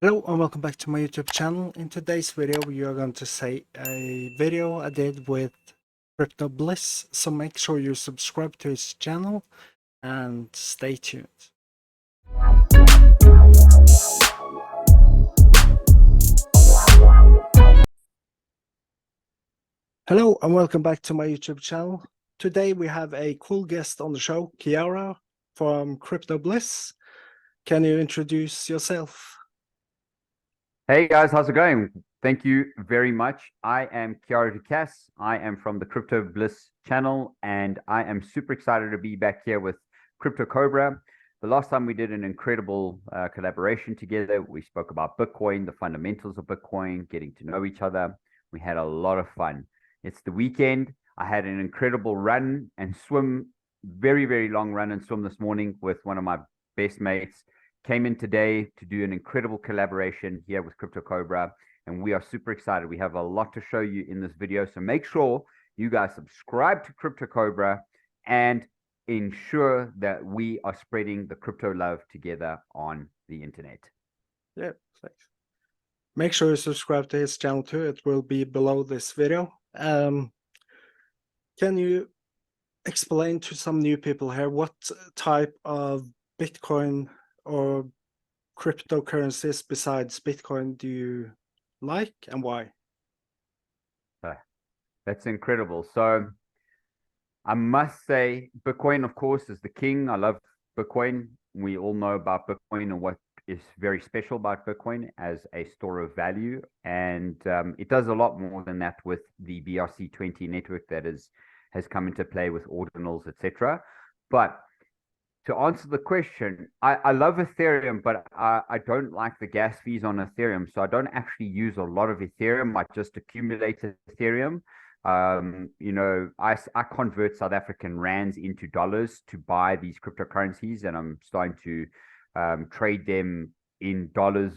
Hello and welcome back to my YouTube channel. In today's video we are going to see a video I did with Crypto Bliss, so make sure you subscribe to his channel and stay tuned. Hello and welcome back to my YouTube channel. Today we have a cool guest on the show, Kiara from Crypto Bliss. Can you introduce yourself? Hey guys, how's it going? Thank you very much. I am 𝗿𝗿𝘆𝗽𝗂𝗃𝗃. I am from the Crypto Bliss channel, and I am super excited to be back here with Crypto Cobra. The last time we did an incredible collaboration together. We spoke about Bitcoin, the fundamentals of Bitcoin, getting to know each other. We had a lot of fun. It's the weekend. I had an incredible run and swim, very, very long run and swim this morning with one of my best mates. Came in today to do an incredible collaboration here with Crypto Cobra, and we are super excited. We have a lot to show you in this video, so make sure you guys subscribe to Crypto Cobra and ensure that we are spreading the crypto love together on the internet. Yeah, thanks. Make sure you subscribe to his channel too. It will be below this video. Can you explain to some new people here what type of Bitcoin or cryptocurrencies besides Bitcoin do you like and why? That's incredible. So I must say Bitcoin, of course, is the king. I love Bitcoin. We all know about Bitcoin and what is very special about Bitcoin as a store of value. And it does a lot more than that with the BRC20 network that has come into play with ordinals, etc. But to answer the question, I love Ethereum, but I don't like the gas fees on Ethereum. So I don't actually use a lot of Ethereum. I just accumulate Ethereum. I convert South African rands into dollars to buy these cryptocurrencies, and I'm starting to trade them in dollars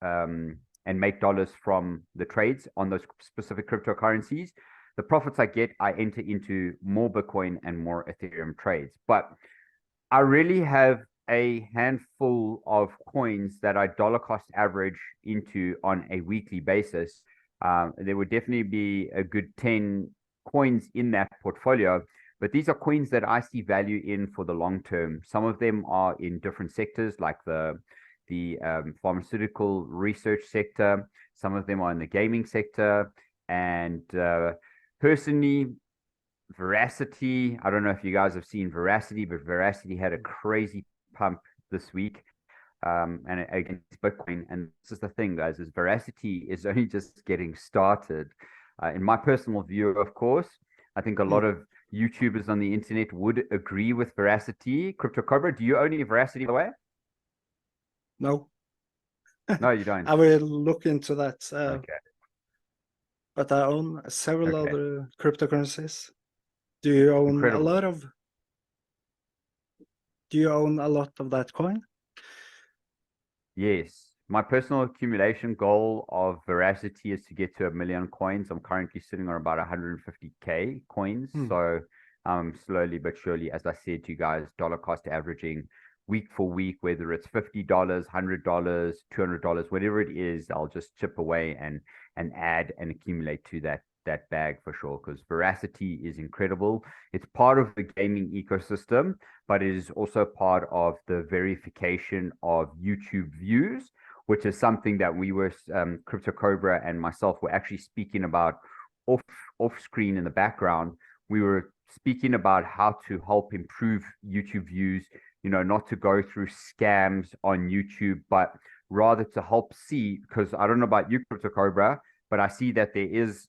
and make dollars from the trades on those specific cryptocurrencies. The profits I get, I enter into more Bitcoin and more Ethereum trades. But I really have a handful of coins that I dollar cost average into on a weekly basis. There would definitely be a good 10 coins in that portfolio, but these are coins that I see value in for the long term. Some of them are in different sectors, like the pharmaceutical research sector. Some of them are in the gaming sector, and personally, Verasity. I don't know if you guys have seen Verasity, but Verasity had a crazy pump this week and against Bitcoin. And this is the thing, guys, is Verasity is only just getting started. In my personal view, of course, I think a lot of YouTubers on the internet would agree with Verasity. Crypto Cobra, do you own any Verasity, by the way? No. No, you don't. I will look into that. Okay. But I own several other cryptocurrencies. Do you own Incredible. a lot of? Do you own a lot of that coin? Yes. My personal accumulation goal of Verasity is to get to 1 million coins. I'm currently sitting on about 150K coins. So slowly but surely, as I said to you guys, dollar cost averaging week for week, whether it's $50, $100, $200, whatever it is, I'll just chip away and add and accumulate to that bag for sure, because Verasity is incredible. It's part of the gaming ecosystem, but it is also part of the verification of YouTube views, which is something that we were Crypto Cobra and myself were actually speaking about off screen in the background. We were speaking about how to help improve YouTube views, not to go through scams on YouTube, but rather to help see, because I don't know about you, Crypto Cobra, but I see that there is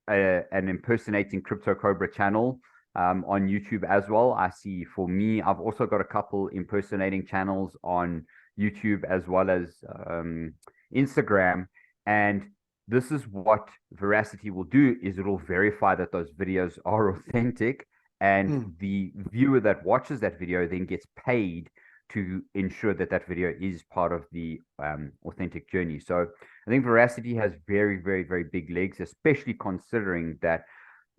an impersonating Crypto Cobra channel on YouTube as well. I see, for me, I've also got a couple impersonating channels on YouTube as well as Instagram. And this is what Verasity will do, is it will verify that those videos are authentic, and the viewer that watches that video then gets paid to ensure that that video is part of the authentic journey. So I think Verasity has very, very, very big legs, especially considering that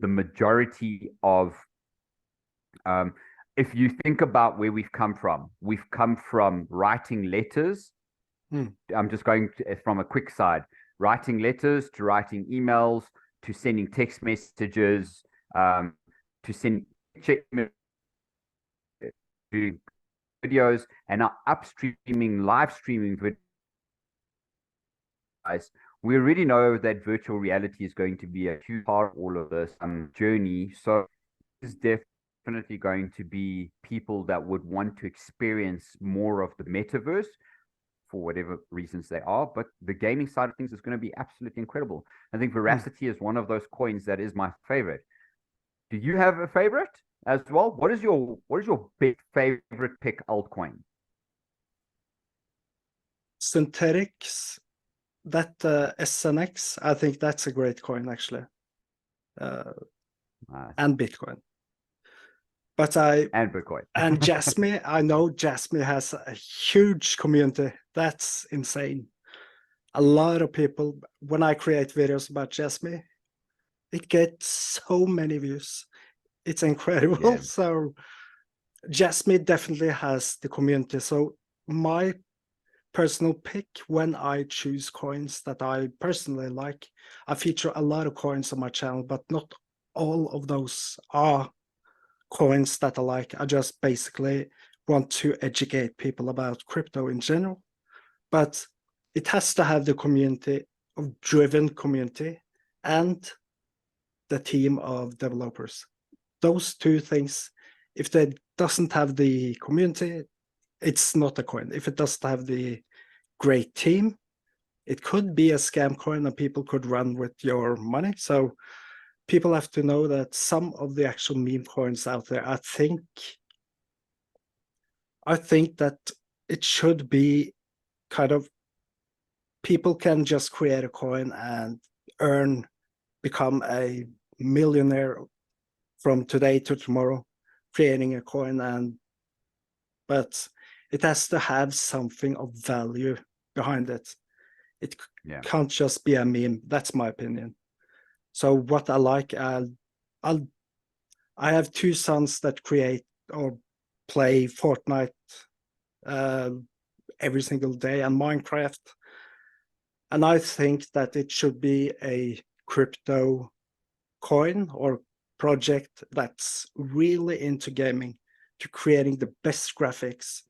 the majority of, if you think about where we've come from writing letters I'm just going from a quick side, writing letters to writing emails to sending text messages, to send videos, and now upstreaming, live streaming videos. We already know that virtual reality is going to be a huge part of all of this journey. So it's definitely going to be people that would want to experience more of the metaverse for whatever reasons they are. But the gaming side of things is going to be absolutely incredible. I think Verasity is one of those coins that is my favorite. Do you have a favorite as well? What is your big favorite pick altcoin? Synthetics, that SNX, I think that's a great coin actually. And Bitcoin. But and Bitcoin. And 𝗖𝗿𝘆𝗽𝗀𝘀𝗀, I know 𝗖𝗍𝗍𝗃 has a huge community. That's insane. A lot of people, when I create videos about 𝗖𝗍𝗃, it gets so many views. It's incredible. Yeah. So 𝗖𝗍𝗃 definitely has the community. So my personal pick, when I choose coins that I personally like, I feature a lot of coins on my channel, but not all of those are coins that I like. I just basically want to educate people about crypto in general, but it has to have the community of driven community and the team of developers. Those two things, if they doesn't have the community, it's not a coin. If it doesn't have the great team, it could be a scam coin and people could run with your money. So people have to know that some of the actual meme coins out there, I think that it should be kind of, people can just create a coin and become a millionaire from today to tomorrow, creating a coin, but it has to have something of value behind it. It can't just be a meme. That's my opinion. So what I like, I have two sons that create or play Fortnite every single day and Minecraft. And I think that it should be a crypto coin or project that's really into gaming, to creating the best graphics,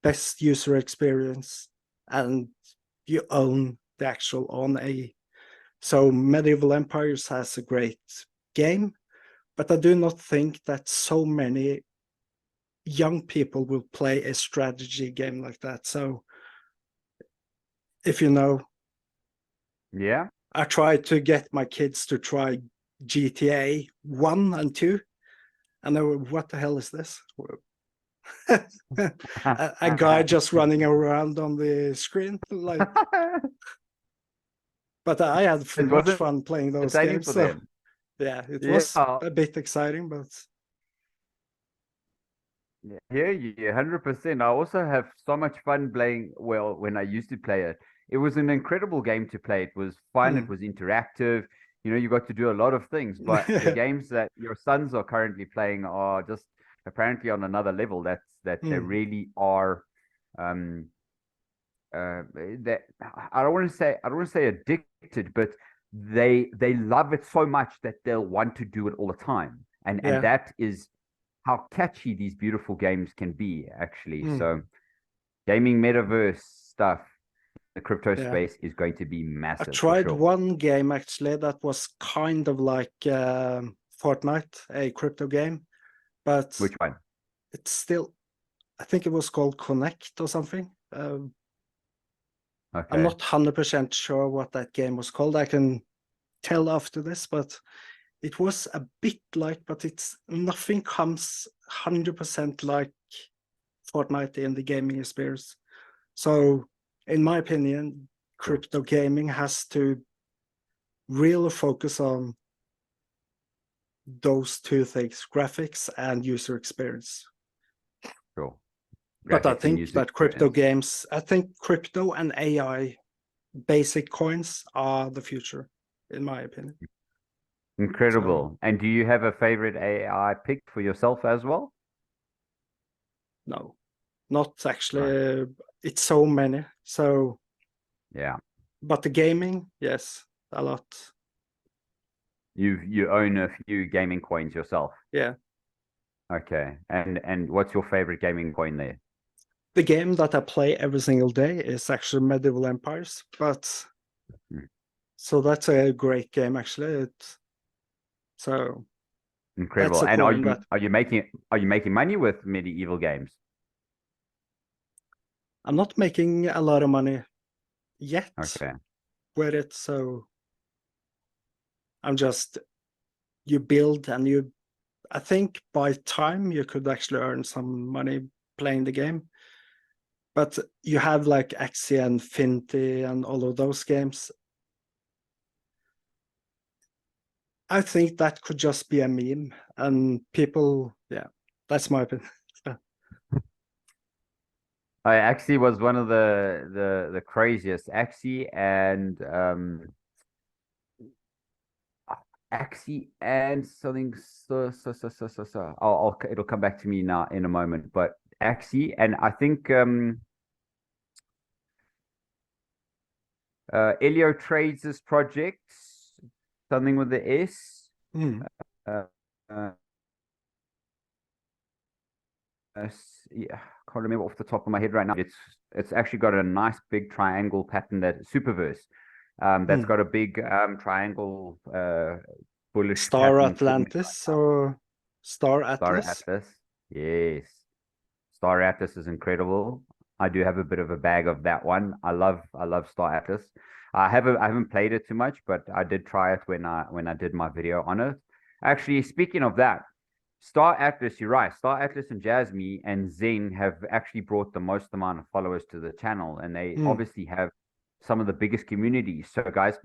best user experience, and you own the actual So Medieval Empires has a great game, but I do not think that so many young people will play a strategy game like that. So if you know, I try to get my kids to try GTA 1 and 2, and they were, what the hell is this? a guy just running around on the screen, like. But I had much fun playing those games. So yeah, it was a bit exciting, but yeah, 100%. I also have so much fun playing. Well, when I used to play it, it was an incredible game to play. It was fun. It was interactive. You know, you got to do a lot of things. But the games that your sons are currently playing are just apparently on another level. That they really are. That I don't want to say addicted, but they love it so much that they'll want to do it all the time. And that is how catchy these beautiful games can be, actually. So gaming metaverse stuff, the crypto space is going to be massive. I tried one game actually that was kind of like Fortnite, a crypto game, but which one? It's still, I think it was called Connect or something. I'm not 100% sure what that game was called. I can tell after this, but it was a bit like, but nothing comes 100% like Fortnite in the gaming experience. So in my opinion, crypto gaming has to really focus on those two things, graphics and user experience. But I think that crypto and AI basic coins are the future, in my opinion. Incredible. So, and do you have a favorite AI pick for yourself as well? No, not actually. Right. it's so many. So Yeah. but the gaming, yes, a lot. You own a few gaming coins yourself. Yeah. Okay. And what's your favorite gaming coin there? The game that I play every single day is actually Medieval Empires, but so that's a great game actually. So that's Incredible. a And coin that are you making money with medieval games? I'm not making a lot of money yet Okay. with it, so I'm just you build and you I think by time you could actually earn some money playing the game. But you have like Axie and 𝗿𝗵𝘃𝗃𝗏 and all of those games. I think that could just be a meme, and people, yeah, that's my opinion. Axie was one of the craziest. Axie and Axie and something it'll come back to me now in a moment. But Axie and I think 𝗿𝗵𝘃𝗃𝗏𝗀 project, something with the S. Mm. Uh, uh, yeah, can't remember off the top of my head right now. It's actually got a nice big triangle pattern that 𝗰𝗿𝘆𝗽𝗍. That's got a big triangle bullish Star pattern forming right Atlantis now. or Star Star Atlas. Atlas, yes. Star Atlas is incredible. I do have a bit of a bag of that one. I love Star Atlas. I haven't played it too much, but I did try it when I did my video on it. Actually, speaking of that, Star Atlas, you're right. Star Atlas and 𝗏𝗍𝗻𝗍 and Zen have actually brought the most amount of followers to the channel, and they obviously have some of the biggest communities. So, guys,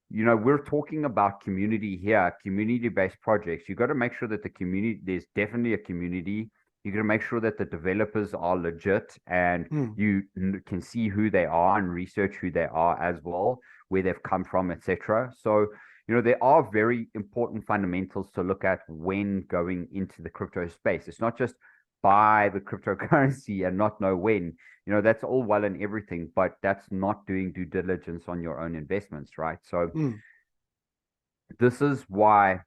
you know, we're talking about community here, community-based projects. You got to make sure that the community, there's definitely a community. You got to make sure that the developers are legit and you can see who they are and research who they are as well, where they've come from, etc. So, you know, there are very important fundamentals to look at when going into the crypto space. It's not just buy the cryptocurrency and not know when. You know, that's all well and everything, but that's not doing due diligence on your own investments, right? So this is why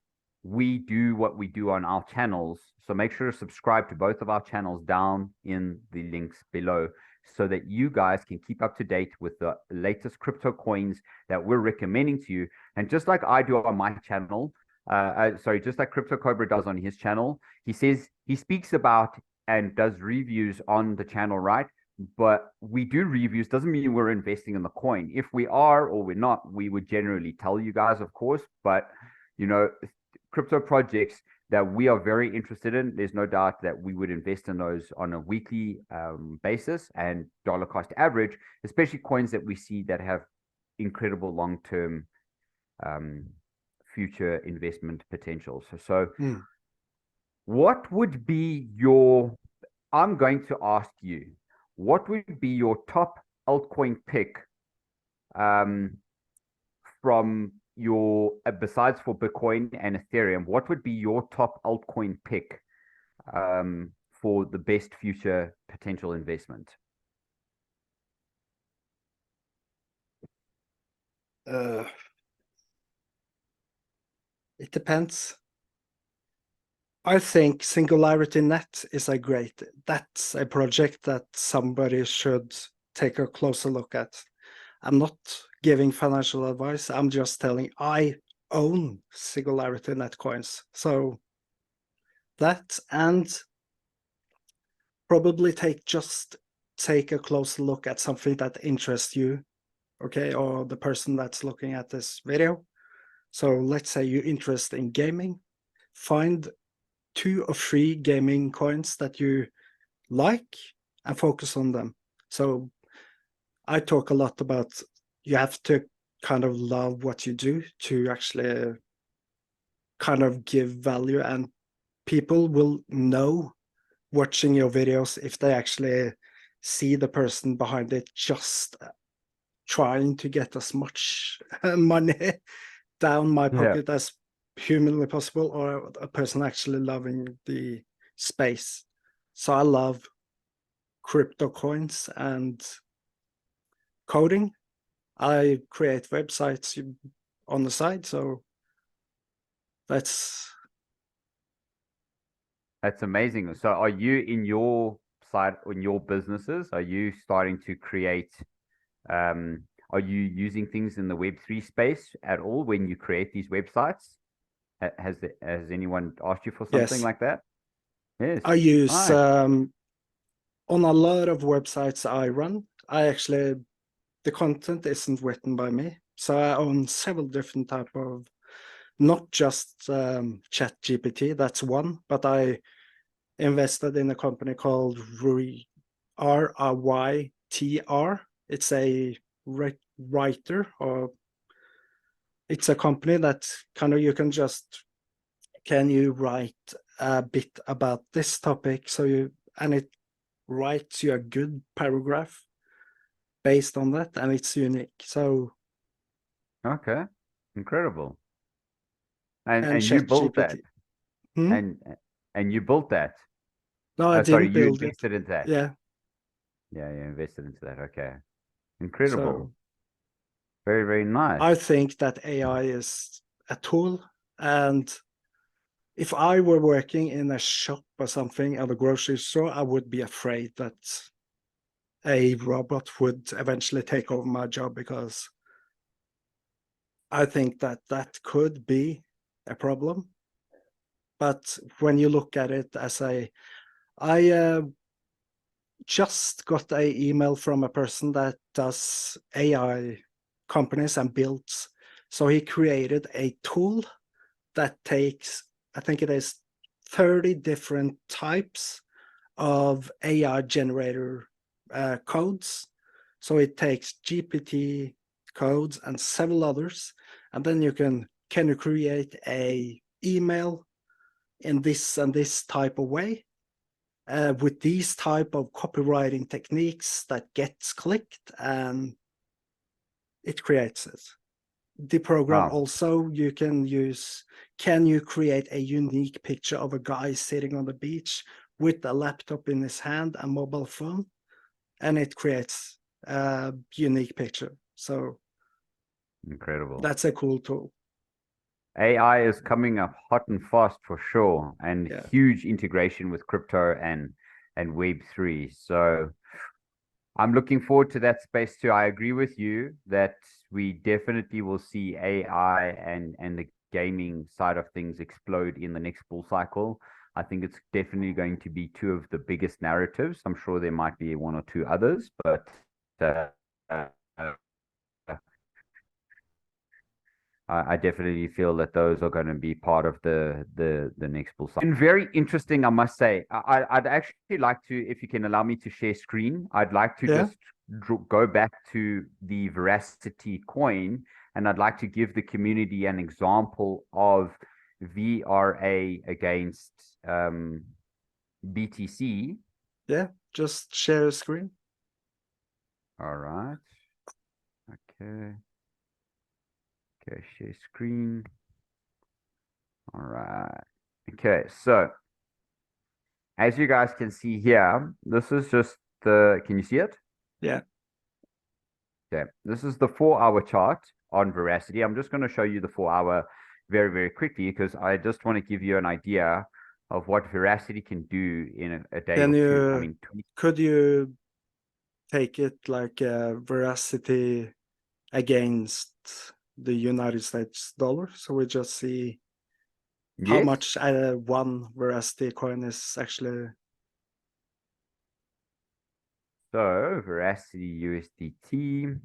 we do what we do on our channels. So make sure to subscribe to both of our channels down in the links below so that you guys can keep up to date with the latest crypto coins that we're recommending to you. And just like I do on my channel, just like Crypto Cobra does on his channel, he speaks about and does reviews on the channel, right? But we do reviews doesn't mean we're investing in the coin. If we are or we're not, we would generally tell you guys, of course. But you know, crypto projects that we are very interested in, there's no doubt that we would invest in those on a weekly basis and dollar cost average, especially coins that we see that have incredible long-term future investment potential. So what would be I'm going to ask you, what would be your top altcoin pick from your, besides for Bitcoin and Ethereum, what would be your top altcoin pick for the best future potential investment? It depends. I think Singularity.net is that's a project that somebody should take a closer look at. I'm not giving financial advice. I'm just telling I own Singularity.net coins. So that, and probably take a closer look at something that interests you, okay, or the person that's looking at this video. So let's say you're interested in gaming, find 2 or 3 gaming coins that you like and focus on them. So I talk a lot about you have to kind of love what you do to actually kind of give value, and people will know watching your videos if they actually see the person behind it just trying to get as much money down my pocket as humanly possible, or a person actually loving the space. So I love crypto coins and coding. I create websites on the side, so that's amazing. So are you in your side, in your businesses, are you starting to create, are you using things in the Web3 space at all when you create these websites? Has anyone asked you for something yes. like that? Yes. I use Nice. on a lot of websites I run, the content isn't written by me. So I own several different type of, not just ChatGPT, that's one, but I invested in a company called 𝗰𝗿𝘆𝗽𝘀𝗃. It's a writer, or it's a company that kind of you can just, can you write a bit about this topic? So and it writes you a good paragraph based on that, and it's unique. So Okay. Incredible. and And you built that. ChatGPT. Hmm? And you built that. No, I Oh, sorry, didn't you build it. invested into that. Yeah. Yeah, you invested into that. Okay. So Incredible. Very, very nice. I think that AI is a tool, and if I were working in a shop or something at a grocery store, I would be afraid that a robot would eventually take over my job, because I think that that could be a problem. But when you look at it as I just got an email from a person that does AI companies and builds. So he created a tool that takes, I think it is 30 different types of AI generator codes. So it takes GPT codes and several others, and then can you create a email in this and this type of way, with these type of copywriting techniques that gets clicked, and it creates it. The program Wow. also, you can use, can you create a unique picture of a guy sitting on the beach with a laptop in his hand, a mobile phone, and it creates a unique picture. So Incredible. that's a cool tool. AI is coming up hot and fast for sure, and Yeah. huge integration with crypto and Web3. So I'm looking forward to that space too. I agree with you that we definitely will see AI and the gaming side of things explode in the next bull cycle. I think it's definitely going to be two of the biggest narratives. I'm sure there might be one or two others, but uh, uh, I definitely feel that those are going to be part of the next bull cycle. And very interesting, I must say. I'd actually like to, if you can allow me to share screen, I'd like to Yeah. just go back to the Verasity coin, and I'd like to give the community an example of VRA against BTC. Yeah. Just share a screen. All right. Okay. Okay, share screen. All right. Okay, so as you guys can see here, this is just can you see it? Yeah. Okay, this is the 4-hour chart on Veracity. I'm just going to show you the 4-hour very, very quickly, because I just want to give you an idea of what Veracity can do in a day Can or two. I you, mean, could you take it like Veracity against the United States dollar? So we just see how yes. much one Veracity coin is actually. So Veracity USDT.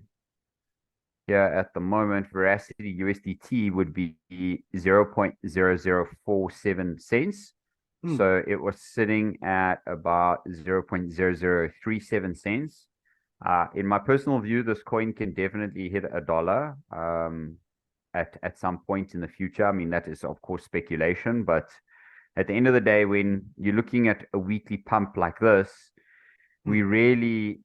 Yeah, at the moment, Veracity USDT would be 0.0047 cents. So it was sitting at about 0.0037 cents. In my personal view, this coin can definitely hit $1 at some point in the future. I mean, that is, of course, speculation. But at the end of the day, when you're looking at a weekly pump like this, we really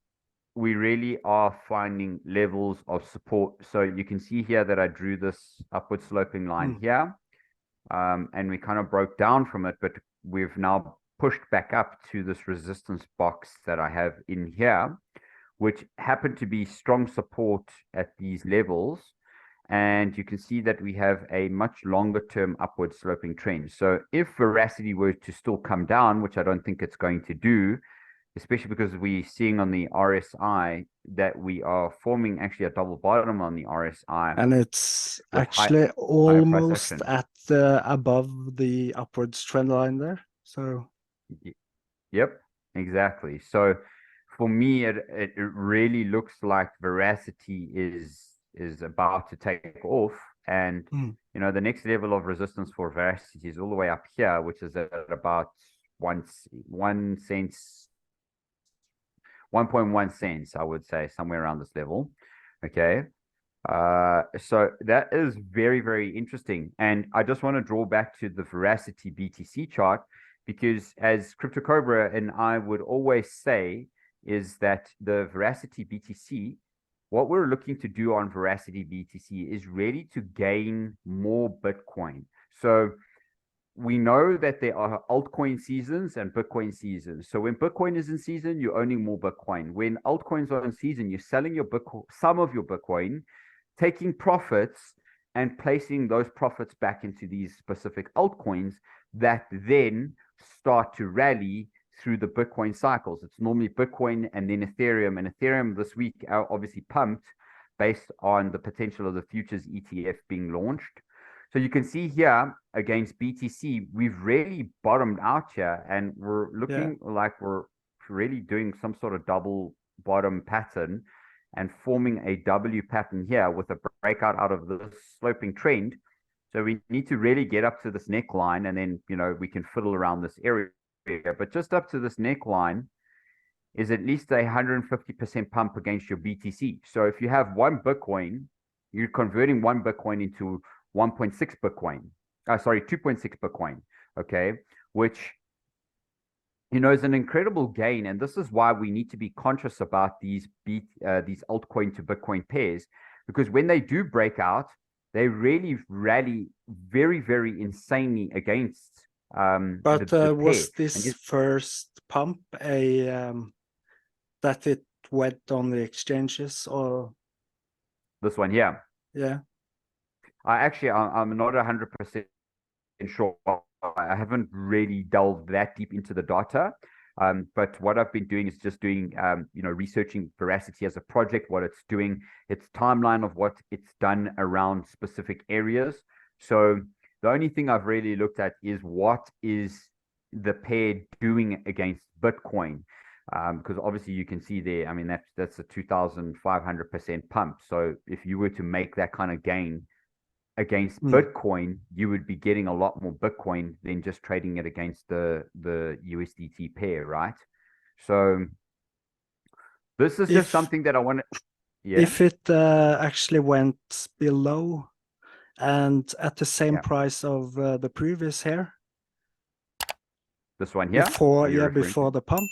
are finding levels of support. So you can see here that I drew this upward sloping line here, and we kind of broke down from it, but we've now pushed back up to this resistance box that I have in here, which happened to be strong support at these levels. And you can see that we have a much longer term upward sloping trend. So if Verasity were to still come down, which I don't think it's going to do, especially because we're seeing on the RSI that we are forming actually a double bottom on the RSI. And it's with actually higher price almost action. at the above the upwards trend line there. So Yep, exactly. So for me, it really looks like Verasity is about to take off. And you know, the next level of resistance for Verasity is all the way up here, which is at about 1 cent, 1.1 cents, I would say, somewhere around this level. Okay. So that is very, very interesting. And I just want to draw back to the Verasity BTC chart, because as Crypto Cobra and I would always say is that the Verasity BTC, what we're looking to do on Verasity BTC is really to gain more Bitcoin. So we know that there are altcoin seasons and Bitcoin seasons. So when Bitcoin is in season, you're owning more Bitcoin. When altcoins are in season, you're selling your Bitcoin, some of your Bitcoin, taking profits and placing those profits back into these specific altcoins that then start to rally through the Bitcoin cycles. It's normally Bitcoin and then Ethereum. And Ethereum this week are obviously pumped based on the potential of the futures ETF being launched. So you can see here against BTC, we've really bottomed out here, and we're looking like we're really doing some sort of double bottom pattern and forming a W pattern here with a breakout out of this sloping trend. So we need to really get up to this neckline, and then, you know, we can fiddle around this area. But just up to this neckline is at least 150% pump against your BTC. So if you have one Bitcoin, you're converting one Bitcoin into 1.6 Bitcoin. Sorry, 2.6 Bitcoin. Okay, which, you know, is an incredible gain. And this is why we need to be conscious about these altcoin to Bitcoin pairs, because when they do break out, they really rally very, very insanely against but the was pair. this first pump a that it went on the exchanges, or this one here? Yeah. I'm not 100% sure. I haven't really delved that deep into the data. But what I've been doing is just doing, you know, researching Verasity as a project, what it's doing, its timeline of what it's done around specific areas. So the only thing I've really looked at is what is the pair doing against Bitcoin. Because obviously you can see there, I mean, that's a 2,500% pump. So if you were to make that kind of gain against Bitcoin, you would be getting a lot more Bitcoin than just trading it against the USDT pair, right? So this is just something that I want to, if it actually went below and at the same price of the previous here, this one here, before the pump,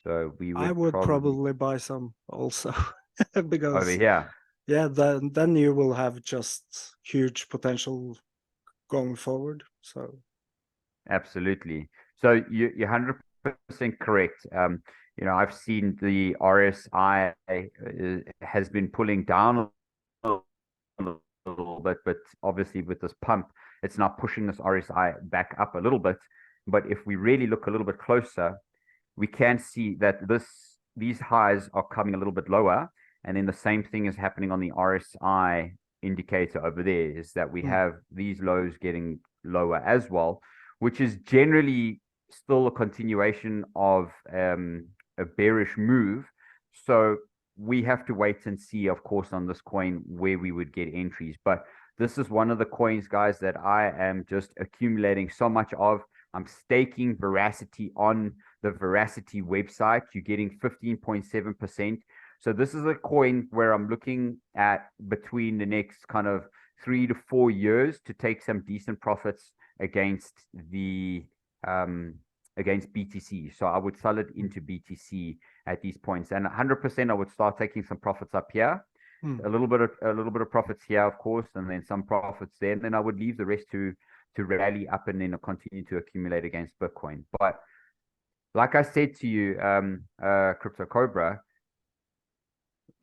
so I would probably buy some also because over here. Yeah, then you will have just huge potential going forward. So absolutely. So you're 100% correct. You know, I've seen the RSI has been pulling down a little bit, but obviously with this pump, it's not pushing this RSI back up a little bit. But if we really look a little bit closer, we can see that these highs are coming a little bit lower. And then the same thing is happening on the RSI indicator over there, is that we have these lows getting lower as well, which is generally still a continuation of a bearish move. So we have to wait and see, of course, on this coin where we would get entries. But this is one of the coins, guys, that I am just accumulating so much of. I'm staking Verasity on the Verasity website. You're getting 15.7%. So this is a coin where I'm looking at between the next kind of 3 to 4 years to take some decent profits against the against BTC. So I would sell it into BTC at these points, and 100% I would start taking some profits up here, a little bit of profits here, of course, and then some profits there, and then I would leave the rest to to rally up and then continue to accumulate against Bitcoin. But like I said to you, Crypto Cobra,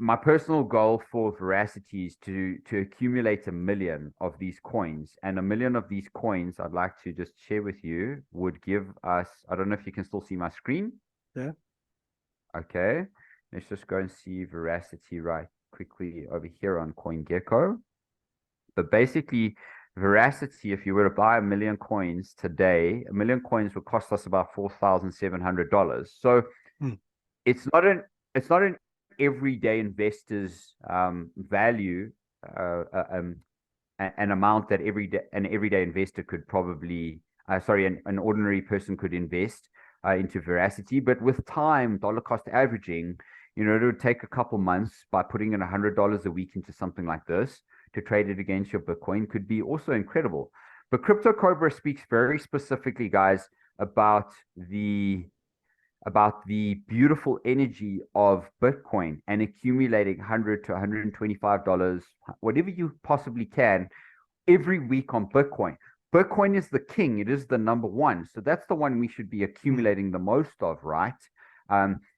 my personal goal for Verasity is to accumulate 1 million of these coins. And 1 million of these coins, I'd like to just share with you, would give us, I don't know if you can still see my screen. Yeah. Okay. Let's just go and see Verasity right quickly over here on CoinGecko. But basically, Verasity, if you were to buy 1 million coins today, 1 million coins would cost us about $4,700. So it's not an everyday investor's value, an amount that an everyday investor could probably, an ordinary person could invest into Verasity. But with time, dollar cost averaging, it would take a couple months by putting in $100 a week into something like this to trade it against your Bitcoin could be also incredible. But Crypto Cobra speaks very specifically, guys, about the beautiful energy of Bitcoin and accumulating $100 to $125, whatever you possibly can, every week on Bitcoin. Bitcoin is the king. It is the number one. So that's the one we should be accumulating the most of, right?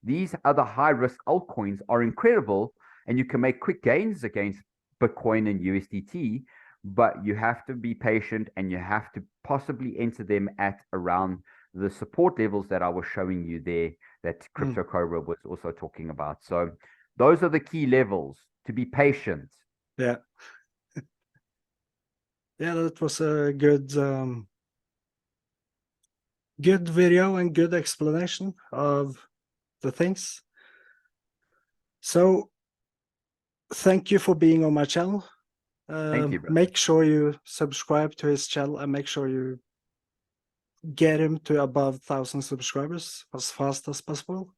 These other high-risk altcoins are incredible, and you can make quick gains against Bitcoin and USDT, but you have to be patient, and you have to possibly enter them at around the support levels that I was showing you there, that Crypto Cobra was also talking about. So those are the key levels, to be patient. Yeah. Yeah, that was a good good video and good explanation of the things. So thank you for being on my channel. Thank you, brother. Make sure you subscribe to his channel and make sure you get him to above 1,000 subscribers as fast as possible.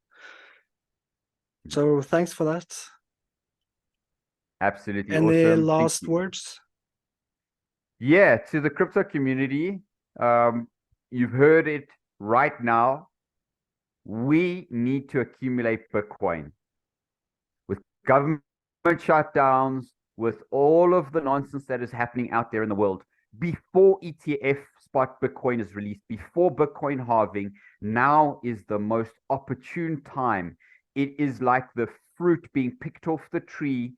So thanks for that. Absolutely Any awesome. last words? Yeah, to the crypto community, you've heard it right now. We need to accumulate Bitcoin. With government shutdowns, with all of the nonsense that is happening out there in the world, before ETF spot Bitcoin is released, before Bitcoin halving, now is the most opportune time. It is like the fruit being picked off the tree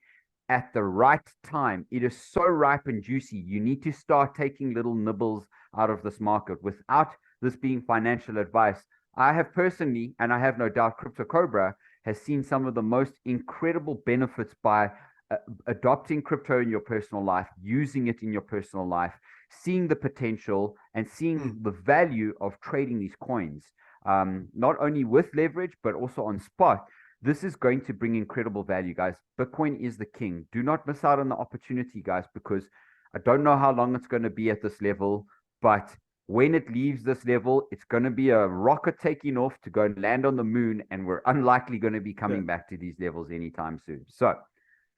at the right time. It is so ripe and juicy. You need to start taking little nibbles out of this market without this being financial advice. I have personally, and I have no doubt Crypto Cobra has seen some of the most incredible benefits by adopting crypto in your personal life, using it in your personal life, seeing the potential and seeing the value of trading these coins, not only with leverage, but also on spot. This is going to bring incredible value, guys. Bitcoin is the king. Do not miss out on the opportunity, guys, because I don't know how long it's going to be at this level, but when it leaves this level, it's going to be a rocket taking off to go and land on the moon, and we're unlikely going to be coming back to these levels anytime soon. So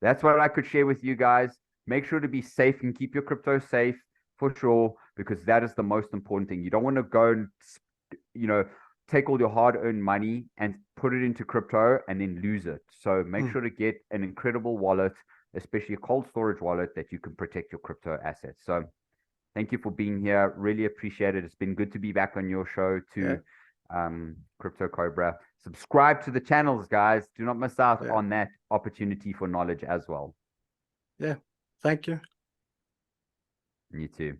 that's what I could share with you guys. Make sure to be safe and keep your crypto safe for sure, because that is the most important thing. You don't want to go and, take all your hard-earned money and put it into crypto and then lose it. So make sure to get an incredible wallet, especially a cold storage wallet that you can protect your crypto assets. So thank you for being here. Really appreciate it. It's been good to be back on your show too, Crypto Cobra. Subscribe to the channels, guys. Do not miss out on that opportunity for knowledge as well. Yeah. Thank you. You too.